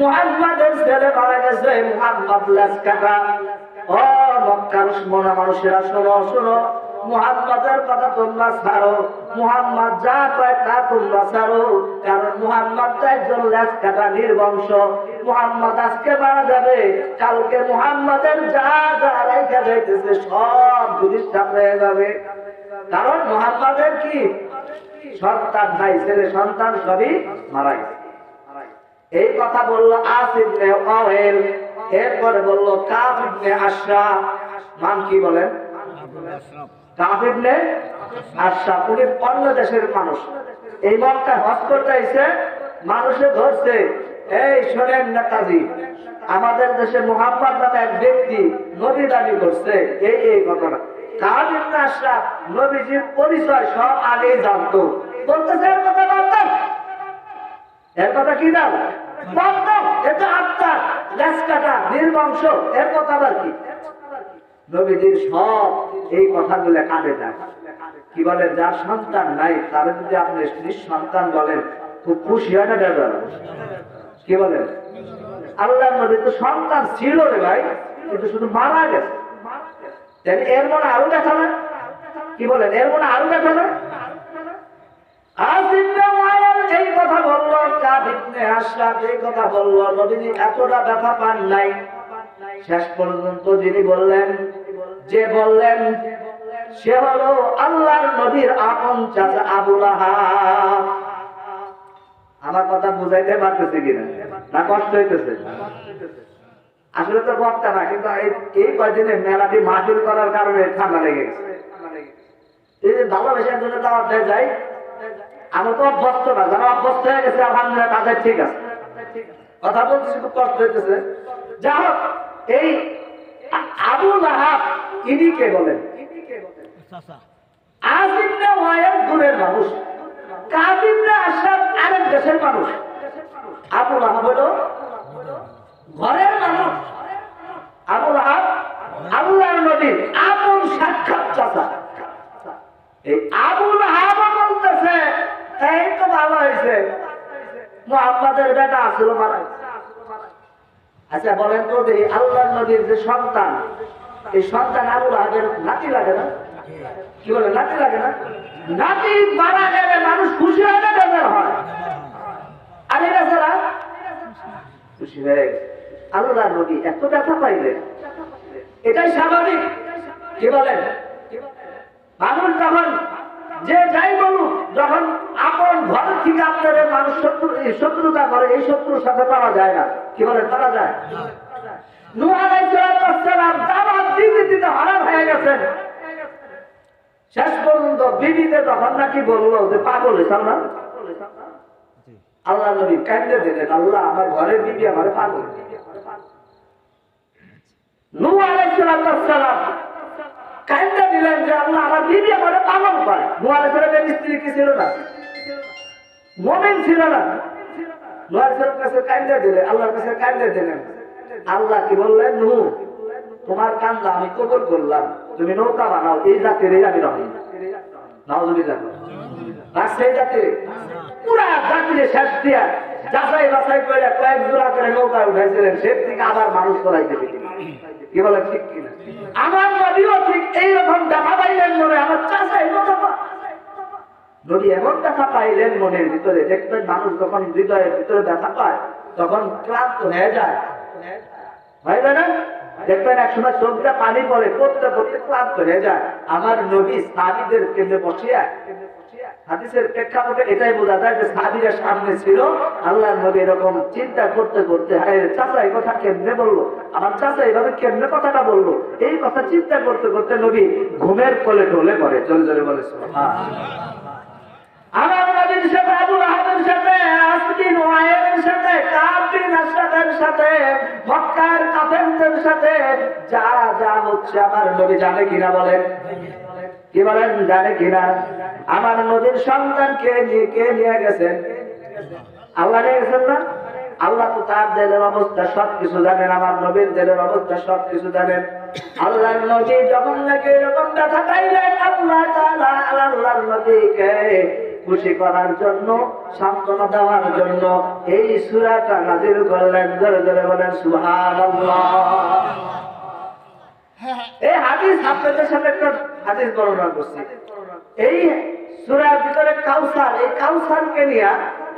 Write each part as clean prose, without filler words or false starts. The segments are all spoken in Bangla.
মুহাম্মাদের ছেলে মারা গেছে, মুহাম্মদ লাশ কাটা। ও মক্কার মানুষেরা শোনো শোনো, মুহাম্মাদের কথা তোমরা ছাড়ো, মুহাম্মদ যা কয় তা তোমরা ছাড়ো, কারণ মুহাম্মদ একজন লাশ কাটা নির্বংশ। মুহাম্মদ আজকে মারা যাবে, কালকে মুহাম্মাদের যা যা রেখে যাইতেছে সব প্রতিষ্ঠা হয়ে যাবে। কারণ মুহাম্মাদের কি সন্তান নাই, ছেলে সন্তান সবই মারা গেছে। এই কথা বলল আস ইবনে ওয়াইল। এরপরে বলল কাব ইবনে আশরাফ। নাম কি বলেন? কাব ইবনে আশরাফ। উনি অন্য দেশের মানুষ, এই মক্কায় হজ করতে এসে মানুষে ধরছে, এই শোনেন নেতাজি, আমাদের দেশে মুহাম্মদ নামে এক ব্যক্তি নবী দাবি করছে, এই ঘটনা। কাব ইবনে আশরাফ নবীজির পরিচয় সব আগেই জানতো। বলতেছে এর কথা বাদ, এর কথা কি দাও বাদ, এটা আত্মা লেজ কাটা নির্বংশ, এর কথা আবার কি? নবীজির সব এই কথাগুলো কাঁদে যায়। কি বলে, যার সন্তান নাই তারা যদি আপনি নিঃসন্তান বলেন খুব খুশি হয় না? কি বলেন? আল্লাহর নবী তো সন্তান ছিল রে ভাই, কিন্তু শুধু মারা গেছে। এর মনে আরো দেখা না? কি বলেন, এর মনে আরো দেখা না? এই কথা বললো কাব ইবনে আশরাফ, এই কথা বললো। নবীজি এতটা ব্যথা পান নাই। শেষ পর্যন্ত যিনি বললেন, যে বললেন সে হলো আল্লাহর নবীর আপন চাচা আবু লাহাব। আমার কথা বুঝাইতে পারতেছে কিনা, না কষ্ট হইতেছে? আসলে তো বক্তা না, কিন্তু এই কয়দিনে মেলাটি মাহফিল করার কারণে ঠান্ডা লেগে গেছে। এই যে ভালোবাসার জন্য দাওয়াত দেয় যাই, আমি তো অভ্যস্ত না, যারা অভ্যস্ত হয়ে গেছে আলহামদুলিল্লাহ তাদের ঠিক আছে। কথা বলতেছি খুব কষ্ট হইতেছে। যা হোক, এই আবু লাহাব ইনি কে বলেন? আস ইবনে ওয়াইল দূরের মানুষ, কাব ইবনে আশরাফ আরেক দেশের মানুষ। আবু লাহাব হলো ঘরের মানুষ। আবু লাহাব আল্লাহর নবীর আপন সাক্ষাৎ চাচা। এই আবু লাহাব বলতেছে, এই তো ভালো হয়েছে, মুহাম্মাদের বেটা আসলো মারা। আচ্ছা বলেন তো দেখি, আল্লাহর নবীর যে সন্তান, এই সন্তান আবু লাহাবের নাতি লাগে না? কি বলে, নাতি লাগে না? নাতি মারা গেলে মানুষ খুশি হয় না বেজার হয়? আর এটা ছাড়া খুশি হয়ে গেছে। আল্লাহর নবী এত ব্যথা পাইলেন, এটাই স্বাভাবিক। কি বলেন, মানুষ যখন যে যাই বলুক, যখন আপন ঘর থেকে আপনাদের মানুষ শত্রুতা করে, এই শত্রুর সাথে পারা যায় না। কি বলেন, পারা যায়? নূহ আলাইহিস সালাম দাওয়াত দিতে দিতে হারাম হয়ে গেছেন। শেষ পর্যন্ত বিবিতে তখন নাকি বললো যে পাগল হয়েছাম না, আল্লাহ নবী কাঁদতে দিলেন, আল্লাহ আমার ঘরের বিবি আমার পাগল। নূহ আলাইহিস সালাম কাঁদতে দিলেন যে আল্লাহ আমার বিবি আমার পাগল পায়। নূহ আলাইহিস সালামের স্ত্রী কি ছিল না? মুমিন ছিল না? নূহ আলাইহিস সালামের কাছে কাঁদতে দিলেন, আল্লাহর কাছে কাঁদতে দিলেন। আল্লাহ কি বললেন, নূহ তোমার কান্না আমি কবুল করলাম, তুমি নৌকা বানাও, এই জাতির আমি রহমান। নাউজুবিল্লাহ। আর সেই জাতির পুরা জাতির শেষ দিয়া যাচাই বাছাই করে কয়েক জোড়া করে নৌকা উঠাইছিলেন, সে থেকে আবার মানুষ চলাইতে দিলেন। কি বলে, ঠিক কিনা? আমার নবীও ঠিক এইরকম দেখা পাইলেন মনে, আমার চাচাই নবী এমন দেখা পাইলেন মনের ভিতরে। দেখবেন মানুষ যখন হৃদয়ের ভিতরে দেখা পায় তখন ক্লান্ত হয়ে যায়, হয় না? দেখবেন এক সময় চোখটা পানি পড়ে, পড়তে পড়তে ক্লান্ত হয়ে যায়। আমার নবী সাহাবীদের কেন্দ্রে বসিয়া, হাদিসের প্রেক্ষাপটে এটাই বোঝা যায় যে সাহাবীরা সামনে ছিল, আল্লাহর নবী এরকম চিন্তা করতে করতে, হ্যাঁ চাচা এই কথা কেমনে বললো, আমার চাচা এইভাবে কেমনে কথাটা বললো, এই কথা চিন্তা করতে করতে নবী ঘুমের কোলে ঢলে পড়ে। জোরে জোরে বলে আমার নবীর সাথে আবু লাহাবের সাথে, আস বিন ওয়াইলের সাথে, কাব বিন আশরাফের সাথে, মক্কার কাফেরদের সাথে যা যা হচ্ছে আমার নবী জানে কিনা? বলেন, কি বলেন, জানে কিনা? আমার নবীর সন্তানকে কে নিয়ে গেছেন? আল্লাহ নিয়ে গেছেন না? আল্লাহ তো তার দিলের অবস্থা সবকিছু জানেন, আমার নবীর দিলের অবস্থা সবকিছু জানেন। আল্লাহর নবী যখন নাকি এরকম ব্যথা পাইলেন, আল্লাহ তাআলা আল্লাহর নবীকে খুশি করার জন্য, সান্ত্বনা দেওয়ার জন্য এই সূরাটা নাযিল করলেন। জোরে জোরে বলেন সুবহানাল্লাহ। এই হাদিস আপনাদের সাথে একটা হাদিস বর্ণনা করছি। এই সূরার ভিতরে কাউসার, এই কাউসারকে নিয়ে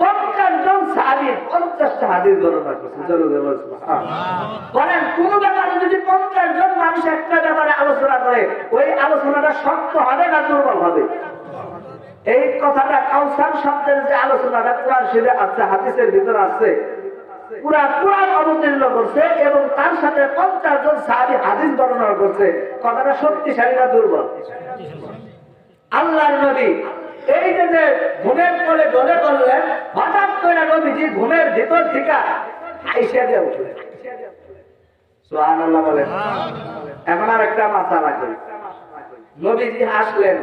50 জন সাহাবী 50টা হাদিস বর্ণনা করছে। জোরে জোরে বলেন সুবহানাল্লাহ। বলেন কোন ব্যাপারে যদি 50 জন মানুষ একটা ব্যাপারে আলোচনা করে, ওই আলোচনাটা শক্ত হবে না দুর্বল হবে? এই কথাটা কাউসার শব্দের যে আলোচনাটা কোরআন শরীফে আছে, হাদিসের ভিতরে আছে, পুরা কোরআন অবতীর্ণ করছে এবং তার সাথে 50 জন সাহাবী হাদিস বর্ণনা করছে। কথাটা শক্তিশালী না দুর্বল? আল্লাহর নবী এই যে ঘুমের পরে ডলে করলেন, হঠাৎ করে নবীজি ঘুমের ভিতর থেকে আইসা দিয়ে উঠলেন। সুবহানাল্লাহ বলেন। এখন আর একটা মাসালা করি, নবীজি হাসলেন,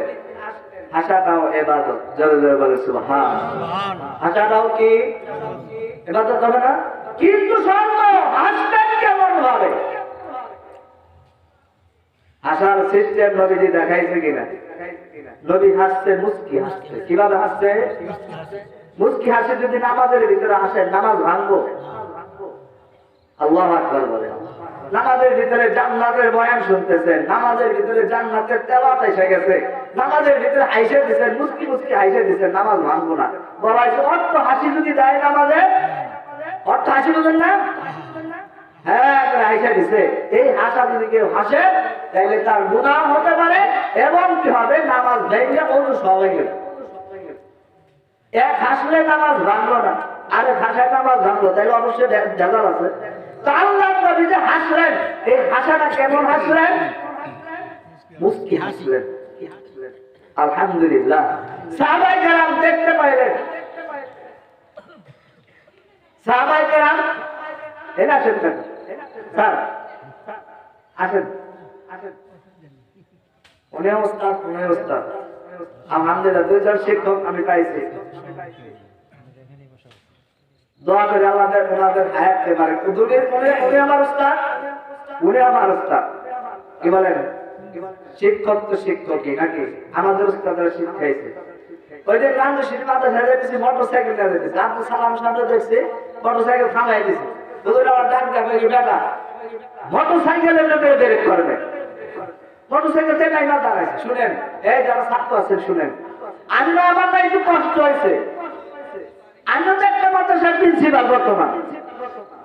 হাসাটাও ইবাদত। জোরে জোরে বলে সুবহানাল্লাহ। হাসাটাও কি ইবাদত হবে না? কিন্তু শর্ত, হাসবেন কেমন ভাবে? হাসার সিস্টেম নবীজি দেখাইছে কিনা? নবী হাসছে, মুস্কি হাসছে। কিভাবে হাসছে? মুস্কি হাসে। যদি নামাজের ভিতরে হাসেন, নামাজ ভাঙবো? আল্লাহু আকবার বলেন। নামাজের ভিতরে জান্নাতের বয়ান শুনতেছেন, নামাজের ভিতরে জান্নাতের তেলাওয়াত এসে গেছে, নামাজের ভিতরে হাসে দিচ্ছেন, মুস্কি মুস্কি হাসে দিচ্ছেন, নামাজ ভাঙবো না। বলা হয়েছে অর্থ হাসি যদি দেয় নামাজে, অর্থ হাসি বুঝেন না? হ্যাঁ, হাসা দিছে। এই হাসা যদি কেউ হাসে তাহলে তার গুনাহ হতে পারে এবং কি হবে, নামাজ ভেঙে ওযু সহ হয়ে গেল। এক হাসলে নামাজ ভাঙলো না, আরেক হাসায় নামাজ ভাঙলো, তাহলে অবশ্যই ভেজাল আছে। তো আল্লাহর নবী যে হাসলেন, এই হাসাটা কেমন হাসলেন? মুস্কি হাসলেন। আলহামদুলিল্লাহ। সাহাবায়ে কেরাম দেখতে পাইলেন, সাহাবায়ে কেরাম এরা আসেন কেন? স্যার আসেন, উনি ওস্তাদ, উনি ওস্তাদ। আলহামদুলিল্লাহ, 2 জন শিক্ষক আমি পাইছি। দোয়া করে আল্লাহ ওনাদের হায়াতকে বাড়াক। উনি আমার ওস্তাদ, উনি আমার ওস্তাদ। কি বলেন? শিক্ষক তো শিক্ষকই নাকি? আমাদের ওস্তাদরা শিখাইছে। ওই যে গান্ধী শরীফ মাদ্রাসায় দেখছি মোটরসাইকেল নিয়ে যেতেছে, আব্দুল সালাম সামনে দেখছি মোটরসাইকেল থামাই দিছে। হুজুর আমার ডাক দেবে, বেটা মোটরসাইকেলের লোকের ব্রেক করবে। মোটরসাইকেল থেকে না দাঁড়াইছে। শুনেন, এই যারা ছাত্র আছেন শুনেন, আমরা আমার না একটু কষ্ট হয়েছে। আমি তো একটা মাদ্রাসার প্রিন্সিপাল বর্তমান,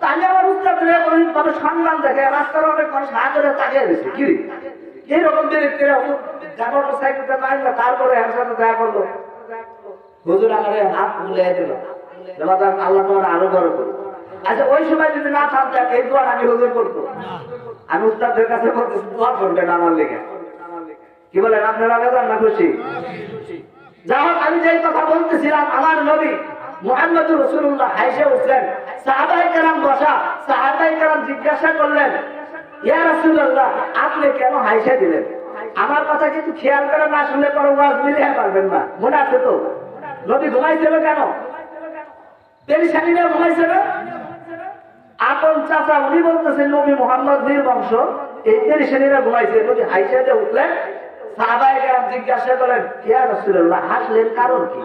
তাহলে আমার উস্তাদের ভাবে সম্মান দেখে রাস্তার অনেক মানুষ হাতে তাকিয়ে দিচ্ছে। কি এইরকম ব্রেক করে মোটরসাইকেলটা মারলো, তারপরে এর সাথে দেখা করলো, হুজুর আমার হাত ভুলে দিল, আল্লাহ তোমার আরো বড় করো। আচ্ছা, ওই সময় যদি না থামতেন এই দোয়া আমি হুজুর করতো? আমি উস্তাদের কাছে বলতেছি দোয়া করবেন আমার লেগে। কি বলেন আপনারা? বেজান না খুশি? যা হোক, আমি যে কথা বলতেছিলাম, আমার নবী মুহাম্মদুর রাসূলুল্লাহ হাসে উঠলেন। সাহাবায়ে কেরাম বসা, সাহাবায়ে কেরাম জিজ্ঞাসা করলেন, ইয়া রাসূলুল্লাহ আপনি কেন হাসে দিলেন? আমার কথা কিন্তু খেয়াল করে না শুনলে পরে ওয়াজ মিলিয়ে পারবেন না। মনে আছে তো? নবী ঘুমাইছিল কেন? পেরেশানি নিয়ে ঘুমাইছে না? আপন চাচা উনি বলতেছেন নবী মুহাম্মদ নির্বংশ, এই পেরেশানিরা ঘুমাইছে। নবী হাসে যে উঠলেন, সাহাবায়ে কেরাম জিজ্ঞাসা করেন, ইয়া রাসূলুল্লাহ হাসলেন কারণ কি?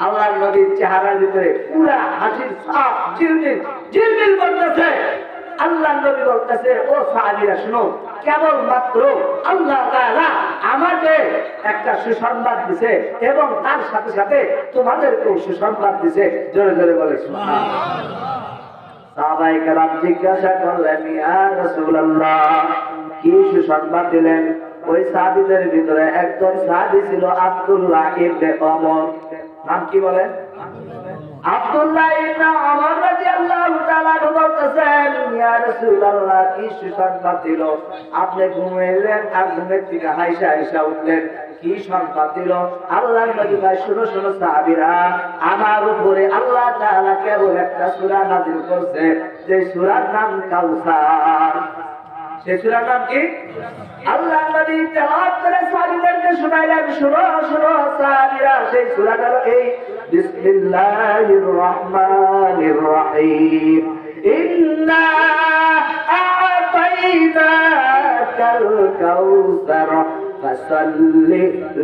আল্লাহর নবীর চেহারার ভিতরে পুরা হাসির ছাপ ঝিলমিল ঝিলমিল করতেছে। আল্লাহর নবী বলতেছে, ও সাহাবীরা শুনো, কেবল মাত্র আল্লাহ তাআলা আমাকে একটা সুসংবাদ দিয়েছে এবং তার সাথে সাথে তোমাদেরকেও সুসংবাদ দিয়েছে। জোরে জোরে বলে সুবহানাল্লাহ। সাহাবায়ে কেরাম জিজ্ঞাসা করলেন, ইয়া রাসূলুল্লাহ কি সুসংবাদ দিলেন? ওই সাহাবীদের ভিতরে একজন সাহাবী ছিল আব্দুল্লাহ ইবনে ওমর। নাম কি বলেন? আব্দুল্লাহ ইবনে ওমর রাদিয়াল্লাহু তাআলা বলতেছেন, ইয়া রাসূলুল্লাহ কি সুসংবাদ দিল? আপনি ঘুমাইলেন আর ঘুমের থেকে হাইসা হাইসা উঠলেন, কি সংবাদ দিল? আল্লাহর নবী ভাই শুনো শুনো সাহাবীরা, আমার উপরে আল্লাহ তাআলা কেবল একটা সূরা নাযিল করছে, যে সূরার নাম কাউসার। সেই সূরার নাম কি? আল্লাহ নবী তেলাওয়াত করে সাহাবীদেরকে শোনাইলেন, শুনো শুনো সাহাবীরা, সেই সূরাটা হলো এই, বিসমিল্লাহির রাহমানির রাহিম, ইন্না আ'তাইনাকাল কাউসার ফাসাল্লি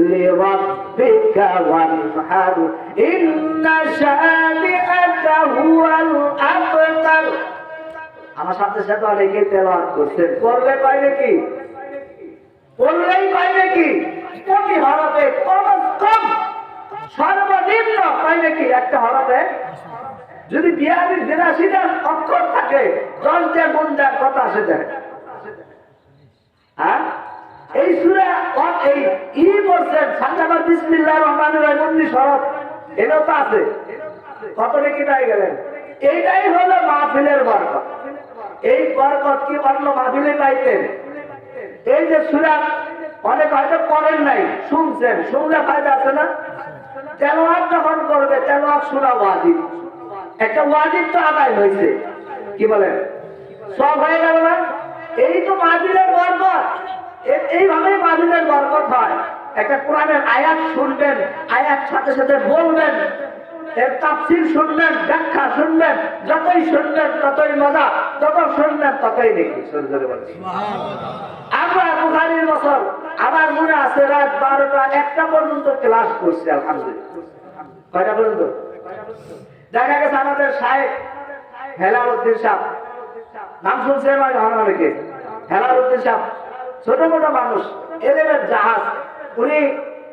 লিরাব্বিকা ওয়ানহার ইন্না শানিআকা হুয়াল আবতার। আমার সাথে সাথে অনেকে তেলাওয়াত করছেন, করলে পাই নাকি? বললেই পাই নাকি? প্রতি হরফে কম সর্বনিম্ন পাই নাকি একটা হরফে? যদি 82-83টা অক্ষর থাকে 10টা গুণ দেয় কত আসে যায়? হ্যাঁ, এই সূরা এই বলছেন সাজাবার বিসমিল্লাহির রহমানির রহিম 19 হরফ, এটাও তো আছে। কত নাকি পাই গেলেন? এইটাই হলো মাহফিলের বরকত। এই বরকত কি অন্য মাহফিলে পাইতেন? এই যে সূরা অনেক হয়তো করেন নাই, শুনছেন, শুনলে ফায়দা আছে না? তেলাওয়াত যখন করবে তেলাওয়াত শোনা ওয়াজিব, একটা ওয়াজিব তো আদায় হয়েছে, কি বলেন? সব হয়ে গেল না? এই তো মাহফিলের বরকত। এইভাবেই মাহফিলের বরকত হয়। একটা কোরআনের আয়াত শুনবেন, আয়াত সাথে সাথে বলবেন, এর তাফসীর শুনবেন, ব্যাখ্যা শুনবেন, যতই শুনবেন ততই মজা, যত শুনবেন ততই নেকি। আমরা বুখারীর বছর আমার মনে আছে রাত 12টা 1টা পর্যন্ত ক্লাস করছি আলহামদুলিল্লাহ। কয়টা পর্যন্ত? দেখা গেছে আমাদের শায়েখ হেলাল উদ্দিন সাহেব, নাম শুনছেন অনেকে, হেলাল উদ্দিন সাহেব ছোট মোটো মানুষ, এলেমের জাহাজ। উনি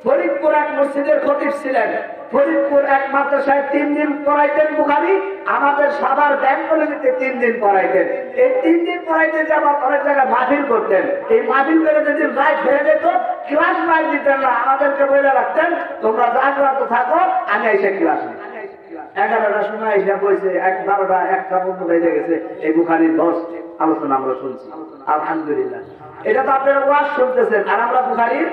ফরিদপুর এক মসজিদের খতিব ছিলেন। ফরিদপুর এক মাদ্রাসায় 3 দিন পড়াইতেন বুখারী, আমাদের সাভার ব্যাংক কলেজে 3 দিন পড়াইতেন। এই 3 দিন পড়াইতে যে আবার অনেক জায়গায় মাহফিল করতেন। এই মাহফিল করে যদি রাত হয়ে যেত, ক্লাস মাই দিতেন না, আমাদেরকে বলে রাখতেন তোমরা জাগ্রত থাকো, আমি এসে ক্লাস নিই। 11টার সময় এসে বলছে 12টা 1টা পর্যন্ত বেজে গেছে। এই বুখারীর 10 আলোচনা আমরা শুনছি আলহামদুলিল্লাহ। এটা তো আপনারা ওয়াজ শুনতেছেন, আর আমরা বুখারীর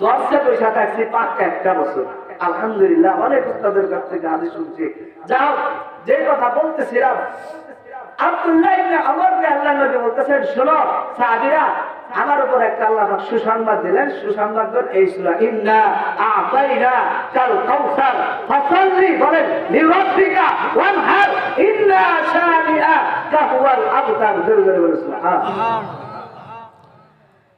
10 পয়সা থাকছি পাক্কা 1টা বছর আলহামদুলিল্লাহ। অনেক উস্তাদের কাছ থেকে হাদিস শুনছি। যাও, যে কথা বলতেছিলাম, আব্দুল্লাহ ইবনে ওমরকে আল্লাহ নবী বলতেছেন, শোনো সাহাবীরা, আমার উপর একটা আল্লাহ পাক সুসংবাদ দিলেন। সুসংবাদ এই সূরা ইন্না আ'তাইনাকাল কাউসার ফাসাল্লি বলেন লিরাব্বিকা ওয়ানহার ইন্না শানিআকা হুয়াল আবতার। জোরে জোরে বলেন সুবহানাল্লাহ।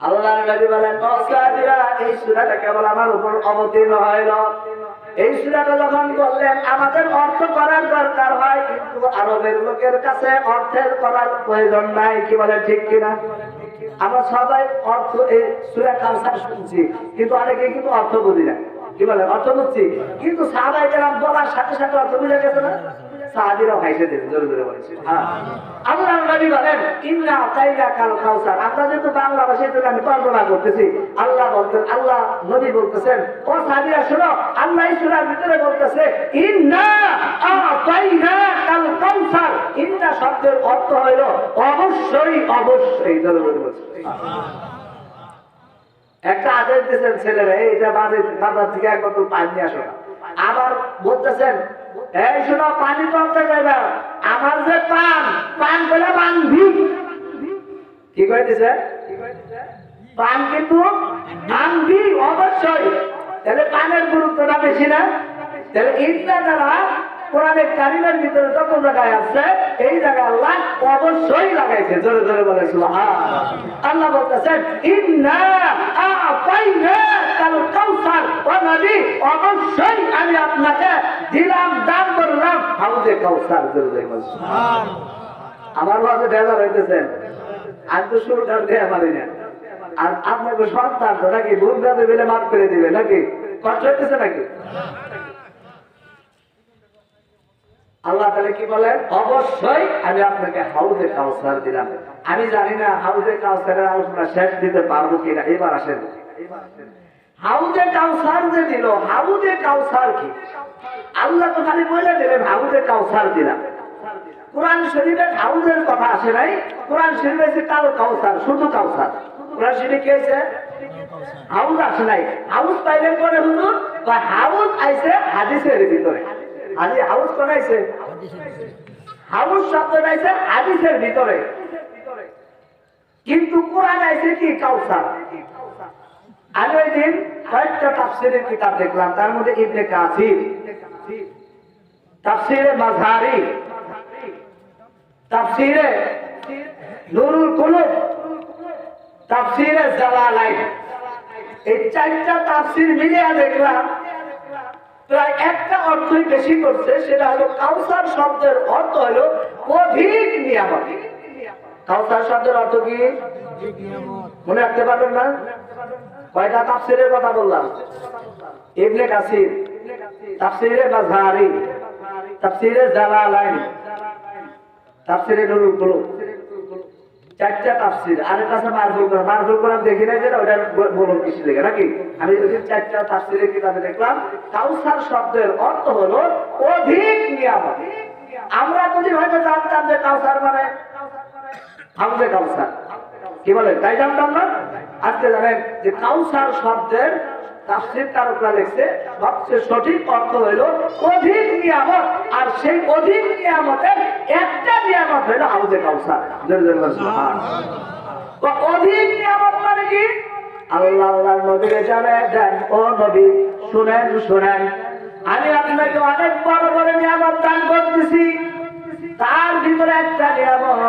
আল্লাহর নবী বলেন, ও সাহাবীরা, এই সূরাটা কেবল আমার উপর অবতীর্ণ হয়ল। এই সূরাটা যখন বললেন আমাদের অর্থ করার দরকার হয়, কিন্তু আরবের লোকের কাছে অর্থের করার প্রয়োজন নাই। কি বলে ঠিক কিনা? আমরা সবাই অর্থ এই সূরা কাউসার শুনছি, কিন্তু অনেকে কিন্তু অর্থ বুঝি না। কি বলে? অর্থ বুঝছি, কিন্তু সাহাবায়ে কেরাম বলার সাথে সাথে অর্থ বুঝে গেছে না? সাহাবীরাও হাসে দিলেন, জোরে জোরে বলেছে। আল্লাহর নবী বলেন ইন্না আ'তাইনাকাল কাউসার। আমরা যেহেতু বাংলা ভাষায় আমি তর্জমা করতেছি, আল্লাহ বলতেন, আল্লাহ নবী বলতেছেন, ও সাহাবীরা শোনো, আল্লাহ এই সূরার ভিতরে বলতেছে ইন্না আ'তাইনাকাল কাউসার। ইন্না শব্দের অর্থ হলো অবশ্যই অবশ্যই। জোরে জোরে বলেছে। একটা আদেশ দিয়েছেন ছেলেরা, এইটা বাজার থেকে এক বোতল পানি নিয়ে আসো। আবার বলতেছেন, এই শোনো, পানি টনতে যাবে, আমার যে পান বলে বান্ধি। কি করে দিছে? পান কিন্তু বান্ধি অবশ্যই। তাহলে পানের গুরুত্বটা বেশি না? তাহলে ইন্না দ্বারা কোরআনের কারিমের ভিতরে যত জায়গায় আছে, এই জায়গায় আল্লাহ অবশ্যই লাগাইছে। জোরে জোরে বলে সুবহানাল্লাহ। আল্লাহ বলতেছেন ইন্না আ'তাইনাকাল কাউসার। ও নবী, অবশ্যই আমি আপনাকে দিলাম, দান করলাম হাউজে কাউসার। জোরে জোরে বলে সুবহানাল্লাহ। আমার বাজে বেজার হইতেছেন, আমি তো শুরুটা দেয়া পারি না, আর আপনাকে সন্তান তো নাকি ভুল কাজে বেলে মাফ করে দিবে নাকি? কষ্ট হইতেছে নাকি? আল্লাহ তাআলা কি বলেন? অবশ্যই আমি আপনাকে হাউজে কাউসার দিলাম। আমি জানি না হাউজে কাউসারের আলোচনা শেষ দিতে পারবো কিনা। এবার আসেন, হাউজে কাউসার যে দিল, হাউজে কাউসার কি? আল্লাহ তো খালি বলে দিলেন হাউজে কাউসার দিলাম। কোরআন শরীফে হাউজের কথা আসে নাই। কোরআন শরীফে আছে কাল কাউসার, শুধু কাউসার। কোরআন শরীফে কি আছে? হাউজ আসে নাই। হাউজ পাইলেন করে হুজুর, হাউজ আইছে হাদিসের ভিতরে। হাউস কোন আইছে? হাউস শব্দটা আইছে হাদিসের ভিতরে, কিন্তু কোরআন আইছে কি? কাউসার। আমি ওই দিন কয়েকটা তাফসীরের কিতাব দেখলাম, তার মধ্যে ইবনে কাসির, তাফসীরে মাযহারি, তাফসীরে নুরুল কুলুব, তাফসীরে জালালাইন, এই চারটা তাফসীর মিলিয়ে দেখলাম প্রায় একটা অর্থই বেশি করছে, সেটা হলো কাউসার শব্দের অর্থ হলো অধিক নিয়ামত। কাউসার শব্দের অর্থ কি মনে রাখতে পারবেন না? কয়টা তাফসীরের কথা বললাম? ইবনে কাসির, তাফসীরে মাযহারি, তাফসীরে জালালাইন, তাফসীরে নুরুল কুলুব, চারটা তাফসীর। আর একটা আছে মারফুল কোরআন দেখি না, যেটা ওটা বলুন কিছু দেখে নাকি। আমি যদি চারটা তাফসীরের কিতাবে দেখলাম কাউসার শব্দের অর্থ হলো অধিক নিয়ামত। আমরা যদি হয়তো জানতাম যে কাউসার মানে হাউজে কাউসার, কি বলে তাই জানতাম না। আজকে জানেন যে কাউসার শব্দের তাফসীর কারকরা লিখছে সবচেয়ে সঠিক অর্থ হলো অধিক নিয়ামত, আর সেই অধিক নিয়ামতের একটা নিয়ামত হলো হাউজে কাউসার। অধিক নিয়ামত মানে কি? আল্লাহ আল্লাহর নবীকে জানায় দেন, ও নবী শুনেন শুনেন, আমি আপনাকে অনেক বড় বড় নিয়ামত দান করতেছি, তার ভিতরে একটা নিয়ামত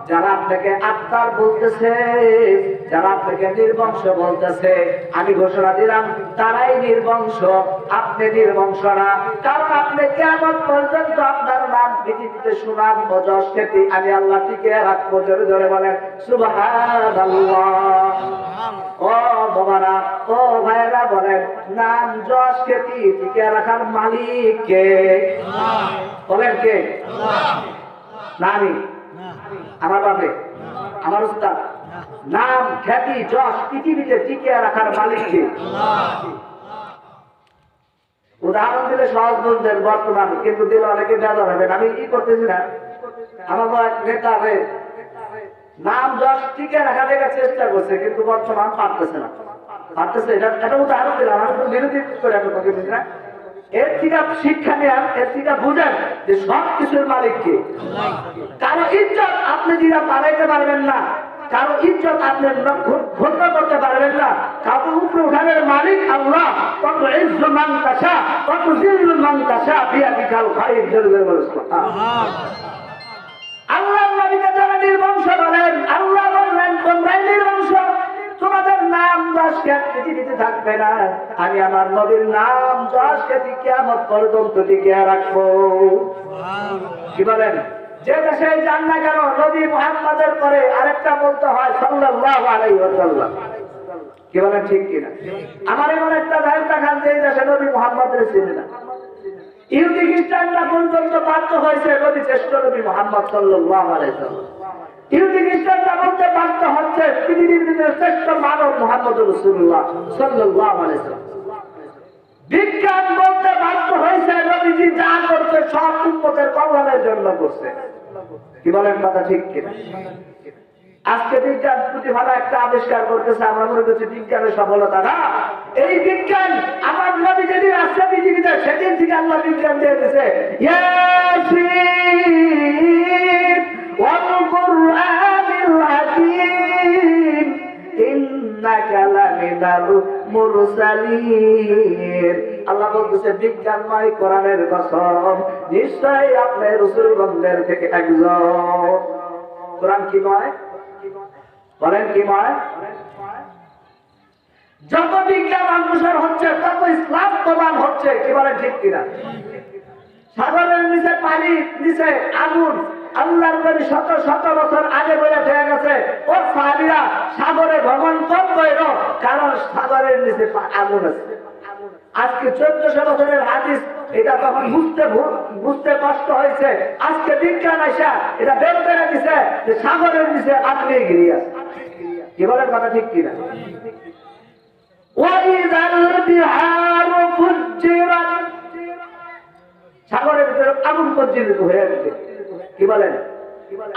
যারা আপনাকে আত্মার বলতেছে, যারা আপনাকে নির্বংশ বলতেছে, আমি ঘোষণা দিলাম তারাই নির্বংশ, আপনি নির্বংশ না। কারণ আপনি কিয়ামত পর্যন্ত আপনার নাম পৃথিবীতে সুনাম ও যশ খ্যাতি আমি আল্লাহ টিকে রাখবো। জোরে জোরে বলেন সুবহানাল্লাহ। ও বাবারা, ও ভাইরা বলেন, নাম যশ খ্যাতি টিকে রাখার মালিক কে? বলেন কে? না আমি, আমার বাপে, আমার উস্তাদ। নাম খ্যাতি যশ পৃথিবীতে টিকিয়ে রাখার মালিক কে? উদাহরণ দিলে সহজ বলতেন বর্তমান, কিন্তু দিলে অনেকে বেজার হবেন। আমি কি করতেছি না, আমার এক নেতা নাম যশ টিকে রাখা দেখার চেষ্টা করছে, কিন্তু বর্তমান পারতেছে না। পারতেছে, এটা উদাহরণ দিলাম, আমি তো বিরোধী করে আপনাকে বুঝি না। এর থেকে শিক্ষা নেন, এর থেকে বুঝেন যে সব কিছুর মালিক কে। কারো ইজ্জত আপনি যেটা বাড়াইতে পারবেন না, কারো ইজ্জত আপনি ঘটনা করতে পারবেন না। কারো উপরে উঠানের মালিক আল্লাহ। কত ইজ্জত মান তাশা, কত জিল্লু মান তাশা, বিয়াদিকাল খায়র। জোরে বলেন সুবহানাল্লাহ। আল্লাহ নবীকে যারা নির্বংশ বলেন, আল্লাহ বললেন তোমরাই নির্বংশ, তোমাদের নাম যশ খ্যাতি পৃথিবীতে থাকবে না। আমি আমার নবীর নাম যশ খ্যাতি কিয়ামত পর্যন্ত টিকিয়ে রাখবো। কি বলেন? যে দেশে যান না কেন নবী মুহাম্মদের পরে আরেকটা বলতে হয় সাল্লাল্লাহু আলাইহি ওয়াসাল্লাম। কি বলেন ঠিক কিনা? আমার এমন একটা দায়িত্ব খান যে দেশে নবী মুহাম্মদের চিনে না। ইহুদি খ্রিস্টানরা পর্যন্ত বাধ্য হয়েছে নবী শ্রেষ্ঠ নবী মুহাম্মদ সাল্লাল্লাহু আলাইহি ওয়াসাল্লাম। ইহুদি খ্রিস্টানরা বলতে বাধ্য হচ্ছে পৃথিবীর ভিতরে শ্রেষ্ঠ মানব মুহাম্মদুর রাসূলুল্লাহ সাল্লাল্লাহু আলাইহি ওয়াসাল্লাম। বিজ্ঞান বলতে বাধ্য হয়েছে নবীজি যা করছে সব উম্মতের কল্যাণের জন্য করছে। কি বলেন কথা ঠিক কিনা? আজকে বিজ্ঞান প্রতিভাটা একটা আবিষ্কার করতেছে, আমরা মনে করছি বিজ্ঞানের সফলতা না। এই বিজ্ঞান আমার নবী যেদিন আসছে পৃথিবীতে সেদিন থেকে আল্লাহ বিজ্ঞান দিয়ে দিয়েছে। ইয়াসিন ওয়াল কুরআনিল হাকীম ইন্নাকা লামিনাল মুরসালিন। আল্লাহ বলতেছে বিজ্ঞানময় কোরআনের কসম, নিশ্চয়ই আপনি রাসূলগণের থেকে একজন। কোরআন কি কয়? বলেন কি কয়? যত বিজ্ঞান অগ্রসর হচ্ছে তত ইসলাম প্রমাণ হচ্ছে। কি বলেন ঠিক কিনা? সাগরের নিচে পানি, নিচে আগুন। আল্লাহর নবী শত শত বছর আগে বলে হয়ে গেছে ও সাহাবীরা সাগরে ভ্রমণ করবে না, কারণ সাগরের নিচে আগুন আছে। আজকে 1400 বছরের হাদিস, এটা তখন বুঝতে কষ্ট হয়েছে। আজকে বিজ্ঞান আসা এটা বের করে দিছে যে সাগরের নিচে আগুনে গিরি আছে। কি বলেন কথা ঠিক কিনা? ওয়াইযাল বিহারু ফুজ্জিরাত, সাগরের ভিতরে আগুন প্রজ্বলিত হয়ে গেছে। কি বলেন?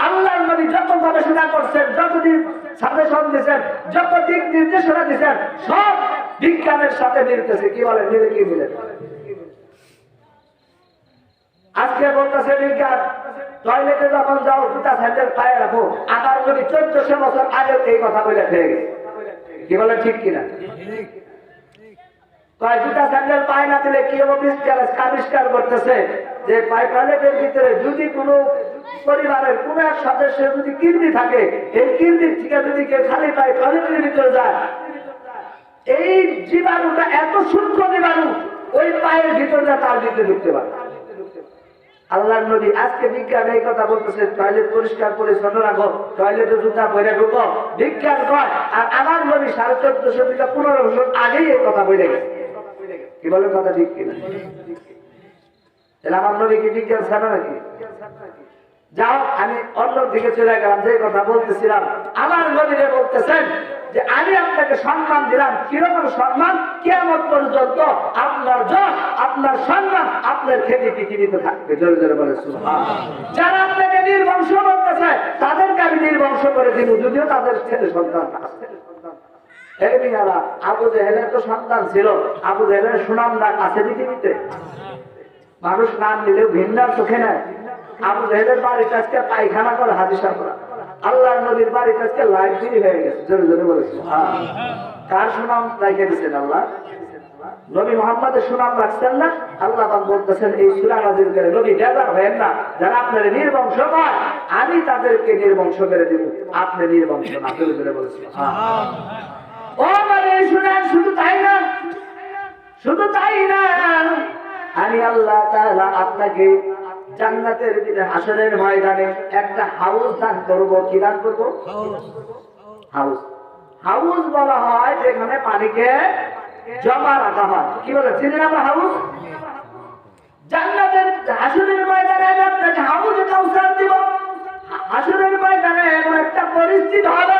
আল্লাহর নবী যত গবেষণা করছেন, যতদিন সাজেশন দিয়েছেন, যত দিক নির্দেশনা দিয়েছেন, সব বিজ্ঞানের সাথে মিলতেছে। কি বলেন? মিলে কি মিলে? আজকে বলতেছে বিজ্ঞান টয়লেটে যখন যাও জুতা স্যান্ডেল পায়ে রাখো, আবার যদি 1400 বছর আগে এই কথা বলে খেয়ে গেছে। কি বলেন ঠিক কিনা? জুতা স্যান্ডেল পায়ে না দিলে কি আবিষ্কার করতেছে যে টয়লেটের ভিতরে যদি কোনো পরিবারের কোন এক সদস্যের যদি কিডনি থাকে, এই কিডনি থেকে যদি কেউ খালি পায় টয়লেটের ভিতরে যায়, এই জীবাণুটা এত সূক্ষ্ম জীবাণু ওই পায়ের ভিতরে তার ভিতরে ঢুকতে পারে। আল্লাহর নবী আজকে বিজ্ঞান এই কথা বলতেছে, টয়লেট পরিষ্কার পরিচ্ছন্ন রাখো, টয়লেটে জুতা পরে ঢুকো, বিজ্ঞান কয়। আর আমার নবী 1450 থেকে 15 বছর আগেই এই কথা বলে গেছে। কি বলে কথা ঠিক কিনা? তাহলে আমার নবী কি বিজ্ঞান ছাড়া নাকি? যাও, আমি অন্য দিকে চলে গেলাম। যে কথা বলতেছিলাম, আমার নবীরে বলতেছেন যে আমি আপনাকে সম্মান দিলাম। কিরকম সম্মান? কিয়ামত পর্যন্ত আপনার যশ, আপনার সম্মান আপনার খেতে পৃথিবীতে থাকবে। জোরে জোরে বলে সুবহানাল্লাহ। যারা আপনাকে নির্বংশ করতেছে তাদেরকে আমি নির্বংশ করে দিব, যদিও তাদের ছেলে সন্তান আছে। এই মিয়ারা, আবু জেহেলের তো সন্তান ছিল, আবু জেহেলের সুনাম ডাক আছে পৃথিবীতে। মানুষ নাম নিলেও ভিন্নার চোখে নেয়। আবু জেহেলের বাড়িতে আজকে পায়খানা করে হাদিস করা, আল্লাহর নবীর বাড়িতে আজকে লাইব্রেরি হয়ে গেছে। জোরে জোরে বলেছে কার সুনাম রেখে দিচ্ছেন আল্লাহ? নবী মুহাম্মদের সুনাম রাখছেন না? আল্লাহ পাক বলতেছেন এই সূরা নাযিল করে, নবী বেজার হবেন না, যারা আপনার নির্বংশ করে আমি তাদেরকে নির্বংশ করে দেব, আপনি নির্বংশ না। জোরে জোরে বলেছে ও মানে শুনেন, শুধু তাই না, শুধু তাই না, আমি আল্লাহ তাআলা আপনাকে জান্নাতের হাসরের ময়দানে একটা হাউস দান করব। কি দান করব? হাউস। হাউস বলা হয় যেখানে পানিকে জমা রাখা হয়। কি বলে চিনেন আমরা হাউস? জান্নাতের হাসরের ময়দানে আমি আপনাকে হাউজে কাউসার দিব। হাসরের ময়দানে এমন একটা পরিস্থিতি হবে,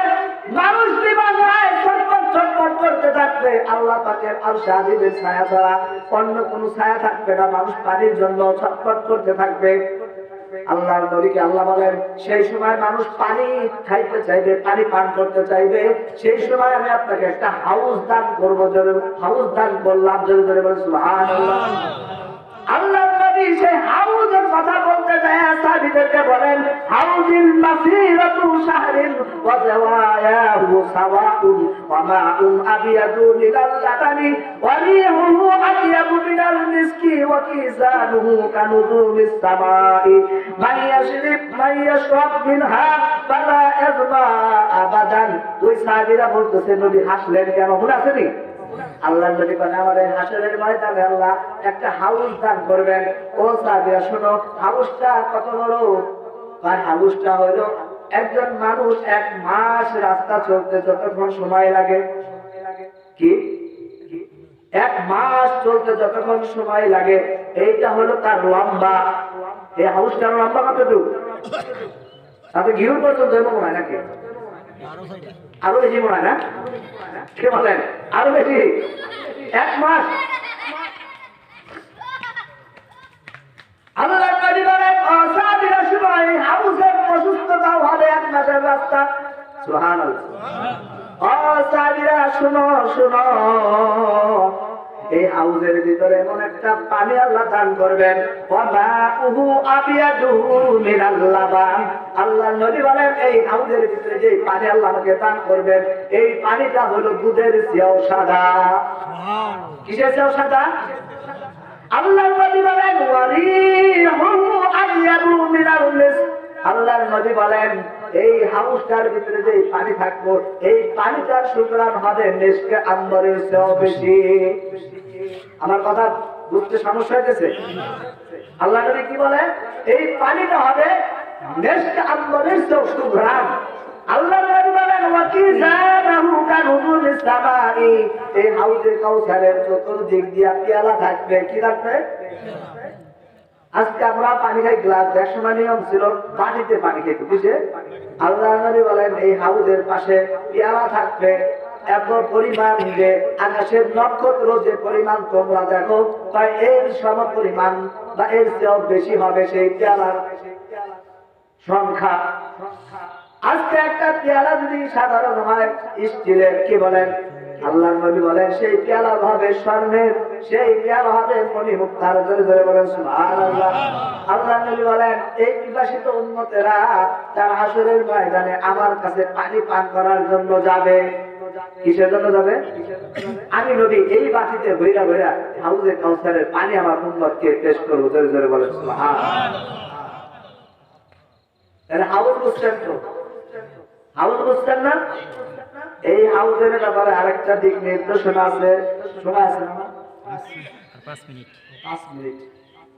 মানুষ দিবাসায় ছটফট ছটফট করতে থাকবে। আল্লাহ পাকের আরশ আজিমের ছায়া ছাড়া অন্য কোনো ছায়া থাকবে না, মানুষ পানির জন্য ছটফট করতে থাকবে। আল্লাহর নবীকে আল্লাহ বলেন সেই সময় মানুষ পানি খাইতে চাইবে, পানি পান করতে চাইবে, সেই সময় আমি আপনাকে একটা হাউস দান করবো। হাউস দান করলাম। জোরে জোরে বলেন সুবহানাল্লাহ। আল্লাহর নবী সেই হাউজের কথা বলতে যায় সাহাবীদেরকে বলেন হাউজিল মাসিরাতু শাহরিন ওয়া জাওয়ায়াহু সাওয়াউন ওয়া মাউন আবিয়াদু মিনাল লাবানি ওয়া রিহুহু আতয়াবু মিনাল মিসকি ওয়া কিসানুহু কানুজুমিস সামাই মান ইয়াশরাব মিনহা ফালা ইয়াযমা আবাদান। ওই সাহাবীরা বলতেছে নবী হাসলেন কেন? মনে আছে নি? আল্লাহ নবী বলেন আমার এই হাসরের ময়দানে আল্লাহ একটা হাউস দান করবেন। ও সাহাবীরা শোনো, হাউসটা কত বড়? আর হাউসটা হলো একজন মানুষ 1 মাস রাস্তা চলতে যতক্ষণ সময় লাগে, কি 1 মাস চলতে যতক্ষণ সময় লাগে, এইটা হলো তার লম্বা। এই হাউসটার লম্বা কতটুকু? তাতে ঘিরু পর্যন্ত মনে হয় নাকি? আরো বেশি মনে হয় না? কে বলেন আরো বেশি? 1 মাস। আল্লাহ নবী বলেন সাহাবীরা সময় হাউসের অসুস্থতাও হবে 1 মাসের রাস্তা। সুবহানাল্লাহ। সাহাবীরা শুনো শুনো, এই হাউসের ভিতরে এমন একটা পানি আল্লাহ দান করবেন, ওয়ামাউহু আবিয়াদু মিনাল লাবান। আল্লাহর নবী বলেন এই হাউসের ভিতরে যে পানি আল্লাহ আমাকে দান করবেন, এই পানিটা হলো দুধের চেয়েও সাদা। কিসের চেয়েও সাদা? আল্লাহর নবী বলেন ওয়ারিহুহু আবিয়াদু মিনাল মিসক। আল্লাহর নবী বলেন এই হাউসটার ভিতরে যে পানি থাকবো, এই পানিটার সুঘ্রাণ হবে মিশকে আম্বরের চেয়েও বেশি। আমার কথা বুঝতে সমস্যা হইতেছে? আল্লাহ নবী কি বলে? এই পানিটা হবে মিশকে আম্বরের চেয়েও সুঘ্রাণ। আল্লাহর নবী বলেন ওয়াকিজানাহু কানুজুমিস সামাই। এই হাউজে কাউসারের চতুর্দিক দিয়ে পেয়ালা থাকবে। কি থাকবে? আজকে আমরা পানি খাই গ্লাস, একসময় নিয়ম ছিল বাটিতে পানি খেত, বুঝে? আল্লাহ নবী বলেন এই হাউজের পাশে পেয়ালা থাকবে এত পরিমাণ যে আকাশের নক্ষত্র যে পরিমাণ তোমরা দেখো, তাই এর সম পরিমাণ বা এর চেয়েও বেশি হবে সেই পেয়ালার সংখ্যা। আজকে একটা পেয়ালা যদি সাধারণ হয় স্টিলের, কি বলেন? আল্লাহর নবী বলেন সেই পেয়ালা হবে স্বর্ণের, সেই পেয়ালা হবে মণিমুক্তার। ধরে ধরে বলেন সুবহানাল্লাহ। আল্লাহর নবী বলেন এই বিবাসিত উম্মতেরা তার হাসরের ময়দানে আমার কাছে পানি পান করার জন্য যাবে। কিসের জন্য যাবে? আমি নবী এই বাটিতে ভইরা ভইরা হাউজে কাউসারের পানি আমার উম্মতকে পেশ করব। ধরে ধরে বলেন সুবহানাল্লাহ। তাহলে হাউস বুঝছেন তো? হাউস বুঝছেন না? এই হাউসের ব্যাপারে আরেকটা দিক নির্দেশনা আছে। সময় আছে না? 5 মিনিট। 5 মিনিট।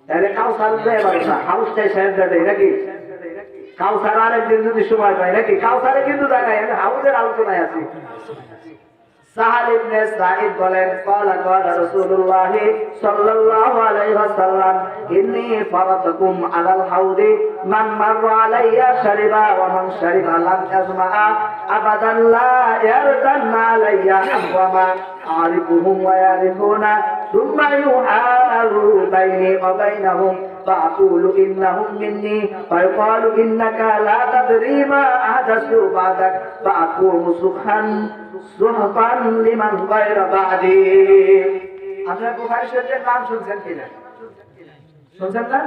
তাহলে কাউসার দেয় না, হাউসটাই শেষ দেয় নাকি? কাউসার আরেকদিন যদি সময় পায় নাকি? কাউসারে কিন্তু যায় না, আমি হাউসের আলোচনায় আছি। সাহাল ইবনে সাঈদ বলেন, ক্বালা ক্বালা রাসূলুল্লাহ সাল্লাল্লাহু আলাইহি ওয়াসাল্লাম, ইন্নী ফারাতুকুম আলাল হাউদি মান মাররা আলাইয়া শারিবা ওয়া মান শারিবা লাম ইয়াজমা'a আবাদান লা ইয়ারদান্না আলাইয়া আহওয়ামা আরিফুহুম ওয়া ইয়ারিফুনা সুম্মা ইউহালু বাইনি ওয়া বাইনাহুম فأقول إنهم مني فيقال إنك لا تدري ما أحدثوا بعدك فأقوم سحقا لمن غير بعدي. আপনারা বুখারী শরীফের নাম শুনছেন কিনা? শুনছেন না?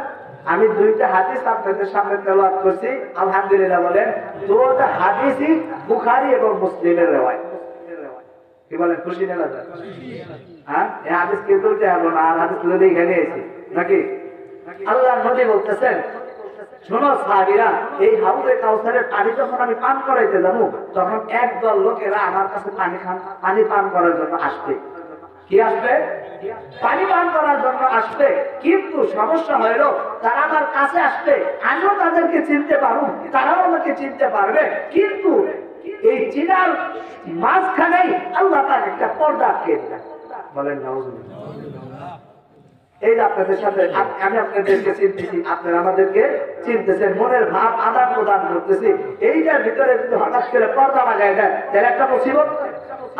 আমি দুইটা হাদিস আপনাদের সামনে তেলাওয়াত করছি, আলহামদুলিল্লাহ বলেন। দুটো হাদিসই বুখারী এবং মুসলিমের রওয়ায়াত। কি বলেন, খুশি না দাদা? হ্যাঁ, এই হাদিস কে বলতে হবে না, আর হাদিস তুলে দিয়ে এখানে এসেছি নাকি? আল্লাহর নবী বলতেছেন, শোনো সাহাবীরা, এই হাউজে কাউসারের পানি যখন আমি পান করাইতে যাবো, তখন একদল লোকেরা আমার কাছে পানি পান করার জন্য আসবে। কি আসবে? পানি পান করার জন্য আসবে। কিন্তু সমস্যা হইল, তারা আমার কাছে আসবে, আমিও তাদেরকে চিনতে পারবো, তারাও আমাকে চিনতে পারবে, কিন্তু এই চিনার মাঝখানেই আল্লাহ তার একটা পর্দা আটকে দিলেন। বলেন নাউজুবিল্লাহ। এই যে আপনাদের সাথে আমি আপনাদেরকে চিনতেছি, আপনারা আমাদেরকে চিনতেছেন, মনের ভাব আদান প্রদান করতেছি, এইটার ভিতরে যদি হঠাৎ করে পর্দা লাগাই দেয়, তাহলে একটা মুসিবত।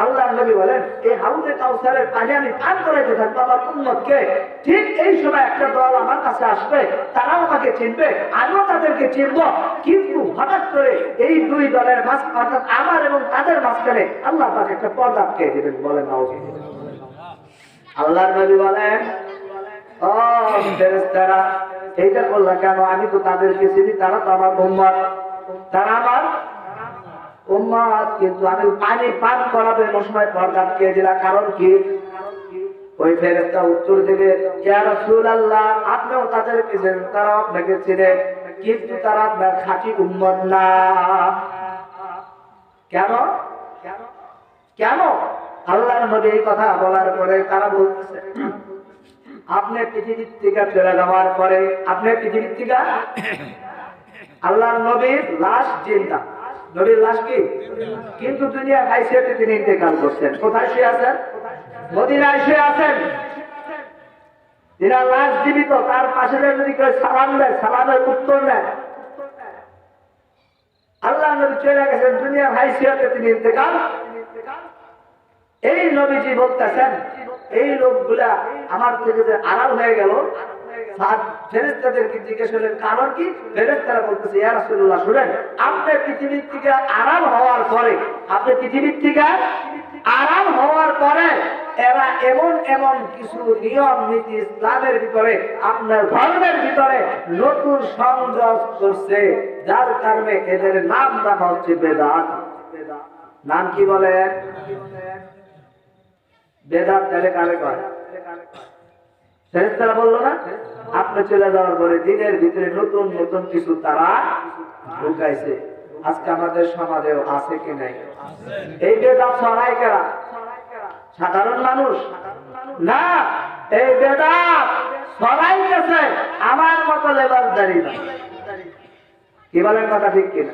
আল্লাহর নবী বলেন, এই হাউজে কাউসারের পানি আমি পান করাইতে থাকবো আমার উম্মতকে, ঠিক এই সময় একটা দল আমার কাছে আসবে, তারাও আমাকে চিনবে, আমিও তাদেরকে চিনবো, কিন্তু হঠাৎ করে এই দুই দলের মাঝ, অর্থাৎ আমার এবং তাদের মাঝখানে আল্লাহ তাকে একটা পর্দা আটকে দিবেন। বলেন নাউজুবিল্লাহ। আল্লাহর নবী বলেন, ও ফেরেশতারা, এইটা করলা কেন? আমি তো তাদেরকে চিনি, তারা তো আমার উম্মত, তারা আমার উম্মত, কিন্তু আমি পানি পান করাবে সময় পর্দা আটকে দিলা, কারণ কি? ওই ফেরেশতা উত্তর দেবে, ইয়া রাসূলুল্লাহ, আপনিও তাদেরকে চেনেন, তারাও আপনাকে চিনে, কিন্তু তারা আপনার খাঁটি উম্মত না। কেন? কেন? আল্লাহর নবী এই কথা বলার পরে তারা বলতেছে, আপনি পৃথিবীর থেকে চলে যাওয়ার পরে, আপনি পৃথিবীর থেকে, আল্লাহর নবীর লাশ জিন্দা, নবীর লাশ কি? কিন্তু দুনিয়া হাইসিয়াতে তিনি ইন্তেকাল করছেন। কোথায় শুয়ে আছেন? মদিনায় শুয়ে আছেন। যিনার লাশ জীবিত, তার পাশে যদি কেউ সালাম দেয়, সালামের উত্তর নেয়। আল্লাহর নবী চলে গেছেন, দুনিয়ার হাইসিয়াতে তিনি ইন্তেকাল। এই নবীজি বলতেছেন, এই লোকগুলা আমার থেকে যে আড়াল হয়ে গেল, ফেরেশতাদেরকে জিজ্ঞেস করলেন কারণ কি? ফেরেশতারা বলতেছে, ইয়া রাসূলুল্লাহ, শুনেন, আপনি পৃথিবীর থেকে আড়াল হওয়ার পরে, আপনি পৃথিবীর থেকে আড়াল হওয়ার পরে এরা এমন এমন কিছু নিয়ম নীতি ইসলামের ভিতরে, আপনার ধর্মের ভিতরে নতুন সংযোগ করছে, যার কারণে এদের নাম রাখা হচ্ছে বেদাত। নাম কি বলে? বেদাত। তাহলে কারে কয়? ফেরেশতারা বললো না, আপনি চলে যাওয়ার পরে দিনের ভিতরে নতুন নতুন কিছু তারা ঢুকাইছে। আজকে আমাদের সমাজেও আছে কি নাই? এই বেদাত ছড়ায় কারা? সাধারণ মানুষ না, এই বেদাত ছড়াইতেছে আমার মতো লেবাসদারি না। কি বলেন, কথা ঠিক কিনা?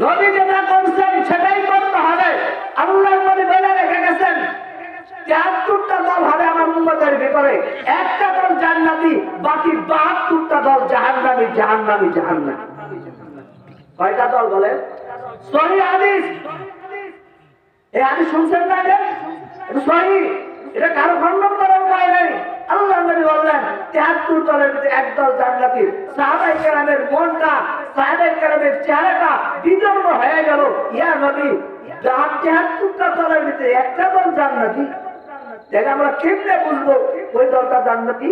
নবী যেটা করছেন সেটাই করতে হবে। আল্লাহর নবী বলে রেখে গেছেন, ৭৩টা দল হবে আমার উম্মতের ভিতরে, একটা দল জান্নাতি, বাকি ৭২টা দল জাহান্নামী, জাহান্নামী, জাহান্নামী। কয়টা দল বলে? সহিহ হাদিস। এই হাদিস শুনছেন না? এটা সহিহ, এটা কারো খণ্ডন করার উপায় নেই। আল্লাহর নবী বললেন, ৭৩ দলের ভিতরে একদল জান্নাতি। সাহাবায়ে কেরামের মনটা, সাহাবায়ে কেরামের চেহারাটা বিদগ্ধ হয়ে গেল, ইয়া নবী, ৭৩টা দলের ভিতরে একটা দল জান্নাতি, তাহলে আমরা কেমনে বুঝবো ওই দলটা জান্নাতি?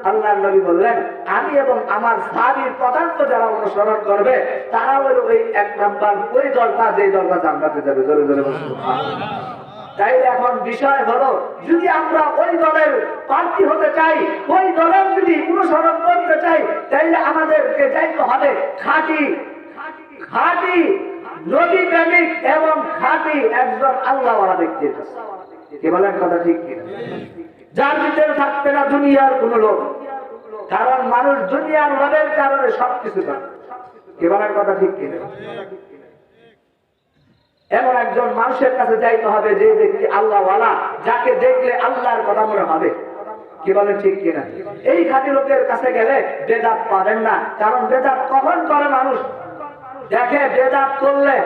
আল্লাহর নবী বললেন, আমি এবং আমার সাহাবীর পদার্থ যারা অনুসরণ করবে, তারা হলো ওই ১ নাম্বার ওই দলটা, যে দলটা জান্নাতে যাবে। জোরে জোরে বলুন সুবহানাল্লাহ। তাই এখন বিষয় হলো, যদি আমরা ওই দলের প্রার্থী হতে চাই, ওই দলের যদি অনুসরণ করতে চাই, তাইলে আমাদেরকে যাইতে হবে খাঁটি খাঁটি নবী প্রেমিক এবং খাঁটি একজন আল্লাহওয়ালা ব্যক্তির কাছে। কি বলেন কথা ঠিক কিনা? যার ভিতরে থাকবে না দুনিয়ার কোন লোক, কারণ মানুষ দুনিয়ার লোভের কারণে সবকিছু করে। কি বলেন কথা ঠিক কিনা? এমন একজন মানুষের কাছে যাইতে হবে যে ব্যক্তি আল্লাহওয়ালা, যাকে দেখলে আল্লাহর কথা মনে হবে। কি বলেন ঠিক কিনা? এই খাঁটি লোকের কাছে গেলে বেদাত পাবেন না, কারণ বেদাত কখন করে মানুষ দেখে, বেদাত করলে